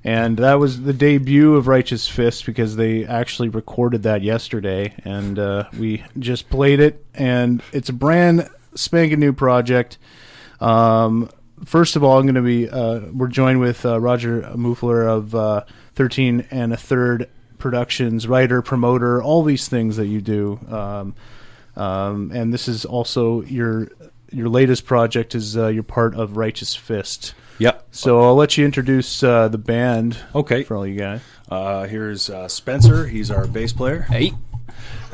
And that was the debut of Righteous Fist because they actually recorded that yesterday, and we just played it, and it's a brand spanking new project. First of all, I'm going to be we're joined with Roger Muffler of 13 and a Third Productions, writer, promoter, all these things that you do. And this is also your latest project is you're part of Righteous Fist. Yep. So I'll let you introduce the band. Okay. For all you guys. Here's Spencer. He's our bass player. Hey.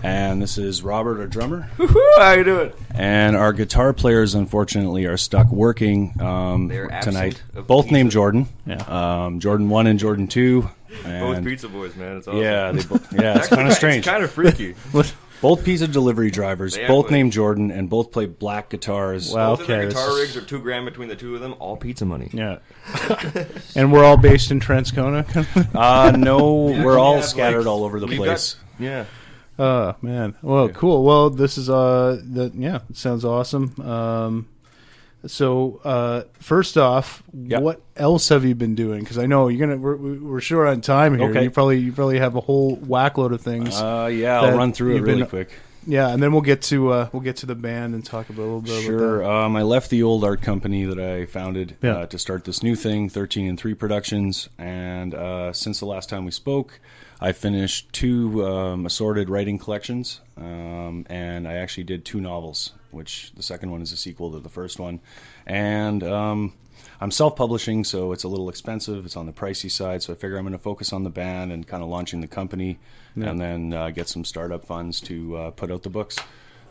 And this is Robert, our drummer. Woo-hoo, how you doing? And our guitar players, unfortunately, are stuck working tonight. Both named Jordan. Yeah. Jordan 1 and Jordan 2. Both pizza boys, man. It's awesome. Yeah, it's kind of strange. It's kind of freaky. Both pizza delivery drivers, both named Jordan, and both play black guitars. Wow, both of their guitar rigs are $2,000 between the two of them. All pizza money. Yeah. And we're all based in Transcona? No, we're all scattered all over the place. Yeah. Oh, man. Well, cool. Well, this is, it sounds awesome. So, first off, what else have you been doing? Because I know we're short on time here. Okay. You probably have a whole whackload of things. I'll run through it really quick. Yeah, and then we'll get to the band and talk about a little bit about that. I left the old art company that I founded to start this new thing, 13 and 3 Productions, and since the last time we spoke, I finished 2 assorted writing collections, and I actually did 2 novels, which the second one is a sequel to the first one. And I'm self-publishing, so it's a little expensive. It's on the pricey side, so I figure I'm going to focus on the band and kind of launching the company, and then get some startup funds to put out the books.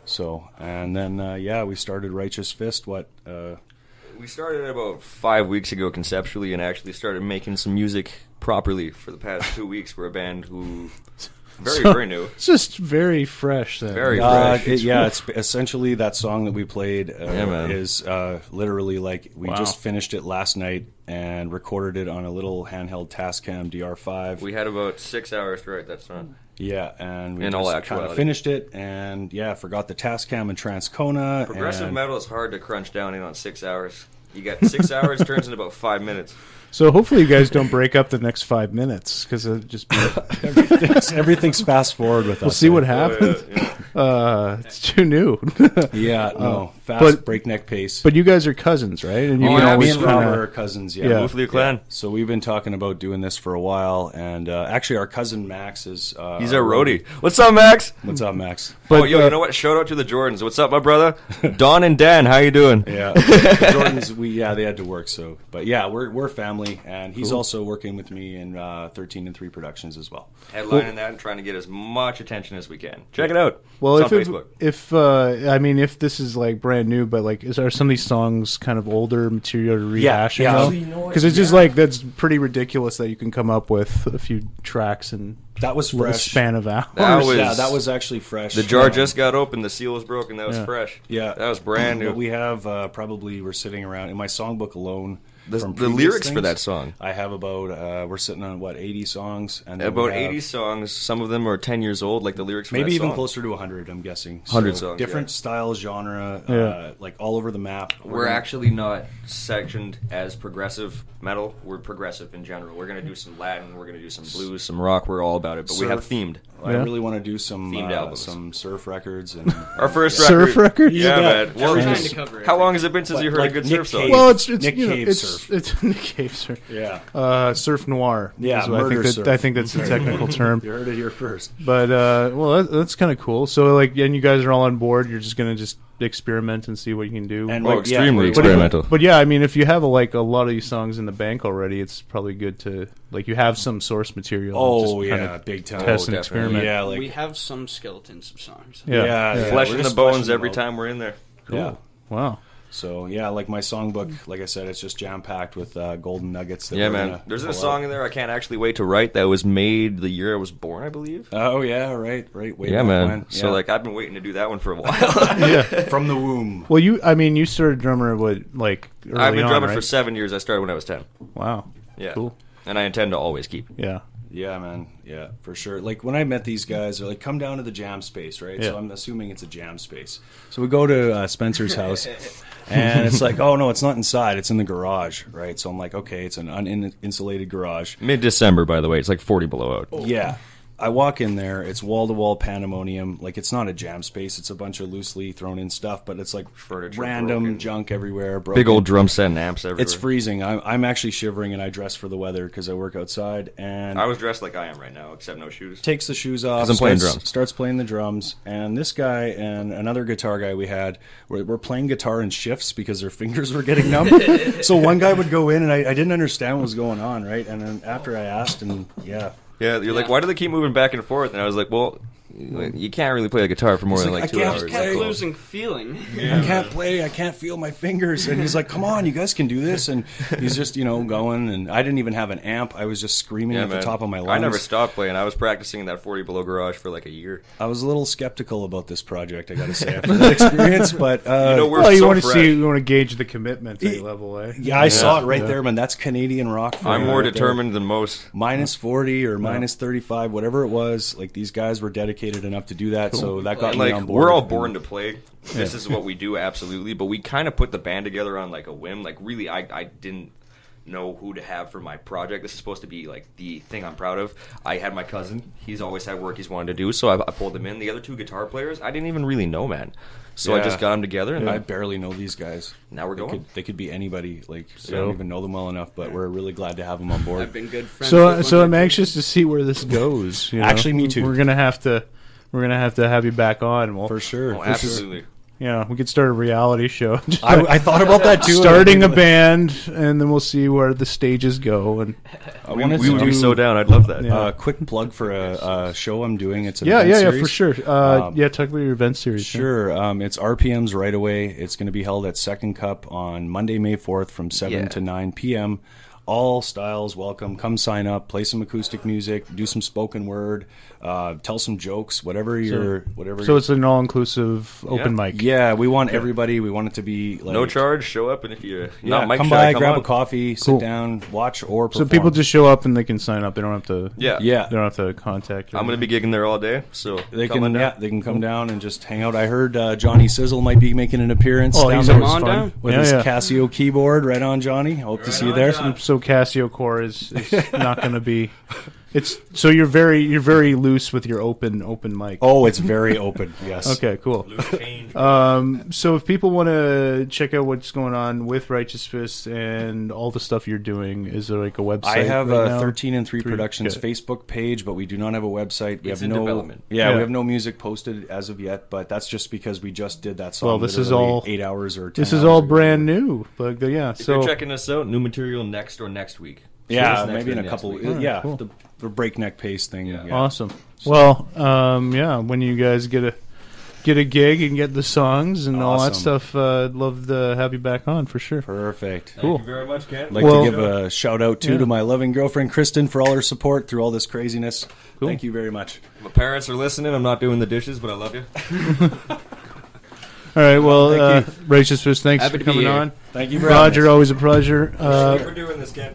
So, and then, we started Righteous Fist, We started about 5 weeks ago conceptually and actually started making some music properly for the past 2 weeks. We're a band who... Very new. It's just very fresh. Then. Very fresh. It's essentially that song that we played is literally like we just finished it last night and recorded it on a little handheld Tascam DR5. We had about 6 hours to write that song. Yeah, and we kind of finished it and forgot the Tascam and Transcona. Progressive metal is hard to crunch down in on 6 hours. You got 6 hours, turns in about 5 minutes. So hopefully you guys don't break up the next 5 minutes because it'll just be everything's fast forward with us. We'll see what happens. It's too new. Fast breakneck pace. But you guys are cousins, right? And me and Robert are cousins. Yeah, Wolfley clan. Yeah. So we've been talking about doing this for a while, and actually our cousin Max is he's our roadie. What's up, Max? What's up, Max? But you know what? Shout out to the Jordans. What's up, my brother? Don and Dan, how you doing? Yeah, the Jordans. They had to work. So, but we're family, and he's also working with me in 13 and 3 Productions as well. Headlining that and trying to get as much attention as we can. Check it out. Well, it's on Facebook. If this is like brand new, but like, are some of these songs kind of older material to rehash? Because it's just like that's pretty ridiculous that you can come up with a few tracks and that was fresh. A span of hours. That was actually fresh. The jar just got open. The seal was broken. That was fresh. Yeah, that was brand new. But we have we're sitting around in my songbook alone. The lyrics for that song. I have about we're sitting on 80 songs, and about 80 songs. Some of them are 10 years old, like the lyrics. For maybe that even song. closer to 100. I'm guessing 100 songs. Different style, genre, like all over the map. We're actually not sectioned as progressive metal. We're progressive in general. We're gonna do some Latin. We're gonna do some blues, some rock. We're all about it. But we have themed. I really want to do some themed albums, some surf records, and our first surf records. Yeah, man. Well, how long has it been since you heard a good surf song? Well, it's Nick Cave surf. It's Nick Cave surf. Yeah. Surf noir. Yeah, I think that's the technical term. You heard it here first. But that's kind of cool. So and you guys are all on board. You're just gonna experiment and see what you can do. And extremely experimental. But yeah, I mean, if you have a lot of these songs in the bank already, it's probably good to you have some source material. Oh yeah, big time. Test and experiment. Yeah, we have some skeletons of songs. Yeah. Flesh in the bones every time we're in there. Cool. Yeah. Wow. So like my songbook, like I said, it's just jam packed with golden nuggets. Man. There's a song in there I can't actually wait to write that was made the year I was born, I believe. Oh yeah, right. Way yeah, man. When. So I've been waiting to do that one for a while. From the womb. Well, you started drummer early I've been drumming right? for 7 years. I started when I was 10. Wow. Yeah. Cool. And I intend to always keep. Yeah. Yeah, man. Yeah, for sure. Like when I met these guys, they're like, "Come down to the jam space," right? Yeah. So I'm assuming it's a jam space. So we go to Spencer's house, And it's like, oh, no, it's not inside. It's in the garage, right? So I'm like, okay, it's an uninsulated garage. Mid-December, by the way. It's like 40 below out. Yeah. I walk in there, it's wall-to-wall pandemonium. Like, it's not a jam space. It's a bunch of loosely thrown-in stuff, but it's like Furniture random broken. junk everywhere. Broken. Big old drum set and amps everywhere. It's freezing. I'm actually shivering, and I dress for the weather because I work outside. And I was dressed like I am right now, except no shoes. takes the shoes off, 'Cause I'm playing drums. starts playing the drums, and this guy and another guitar guy we had were playing guitar in shifts because their fingers were getting numb. So one guy would go in, and I didn't understand what was going on, right? And then after I asked, and yeah. Yeah, you're like, why do they keep moving back and forth? And I was like, well, you can't really play a guitar for more than like, like I 2 can't hours. play. Kept losing feeling. I can't play. I can't feel my fingers. And he's like, come on, you guys can do this. And he's just, going. And I didn't even have an amp. I was just screaming at the top of my lungs. I never stopped playing. I was practicing in that 40 below garage for like a year. I was a little skeptical about this project, I got to say, after that experience. But we're Well, you so want to fresh. you want to gauge the commitment at level, eh? yeah, I saw it right there, man. That's Canadian rock. For I'm you more right there. determined than most. Minus 40 or minus 35, whatever it was. Like, these guys were dedicated enough to do that, so that got And, me like, on board. we're all born to play. This is what we do, absolutely. But we kind of put the band together on like a whim. Like, really, I didn't know who to have for my project. This is supposed to be like the thing I'm proud of. I had my cousin. He's always had work he's wanted to do, so I pulled him in. The other two guitar players, I didn't even really know, man. So I Yeah. just got them together, and I barely know these guys. now we're going. They could be anybody. Like, I don't even know them well enough, but we're really glad to have them on board. I've been good friends. So with so one I'm or two. anxious to see where this goes. You know? Actually, me too. We're gonna have to have you back on. We'll, For sure. Oh, For sure. absolutely. we could start a reality show. I thought about that too. Starting a band, and then we'll see where the stages go. And I wanted We to would do be so down. I'd love that. Yeah. a quick plug for a show I'm doing. It's an yeah, event series. for sure. Talk about your event series. Sure. It's RPM's Right Away. It's going to be held at Second Cup on Monday, May 4th from 7 to 9 p.m. All styles welcome. Come sign up, play some acoustic music, do some spoken word, tell some jokes, whatever you're. So it's an all-inclusive open mic. Yeah, we want everybody. We want it to be like No charge. Show up, and if you're Yeah, not mic come shy, by, come grab on. a coffee, Cool. sit down, watch or So perform. people just show up and they can sign up. They don't have to. Yeah. yeah. They don't have to contact. I'm going to be gigging there all day, so They come on can, down. they can come down and just hang out. I heard Johnny Sizzle might be making an appearance. Oh, down he's there always on fun. down? with his Casio keyboard. Right on, Johnny. Hope to see you there. So Casio Core is not going to be. It's so you're very loose with your open mic. Oh, it's very open. Yes. Okay, cool. Change. So if people want to check out what's going on with Righteous Fist and all the stuff you're doing, is there like a website? I have right a now? 13 and 3 Productions okay. Facebook page, but we do not have a website. We It's have in no development. Yeah, Yeah. we have no music posted as of yet, but that's just because we just did that song. Well, this is literally all 8 hours or 10 This is hours all ago. brand new. Like yeah. If So you're checking us out, new material next week. Yeah, So it's next maybe in a week, couple. next week. Yeah, cool. the breakneck pace thing. Yeah. Yeah. awesome. Well, when you guys get a gig and get the songs and all that Awesome. stuff, I'd love to have you back on for sure. Perfect. Cool. Thank you very much, Ken. I'd like Well- to give a shout out too Yeah. to my loving girlfriend Kristen for all her support through all this craziness. Cool. Thank you very much. My parents are listening. I'm not doing the dishes, but I love you. All right. Well, Thank Righteous Fist, thanks Happy for to be coming here. on. Thank you for having Roger, us. always a pleasure. Thank you for doing this, Ken.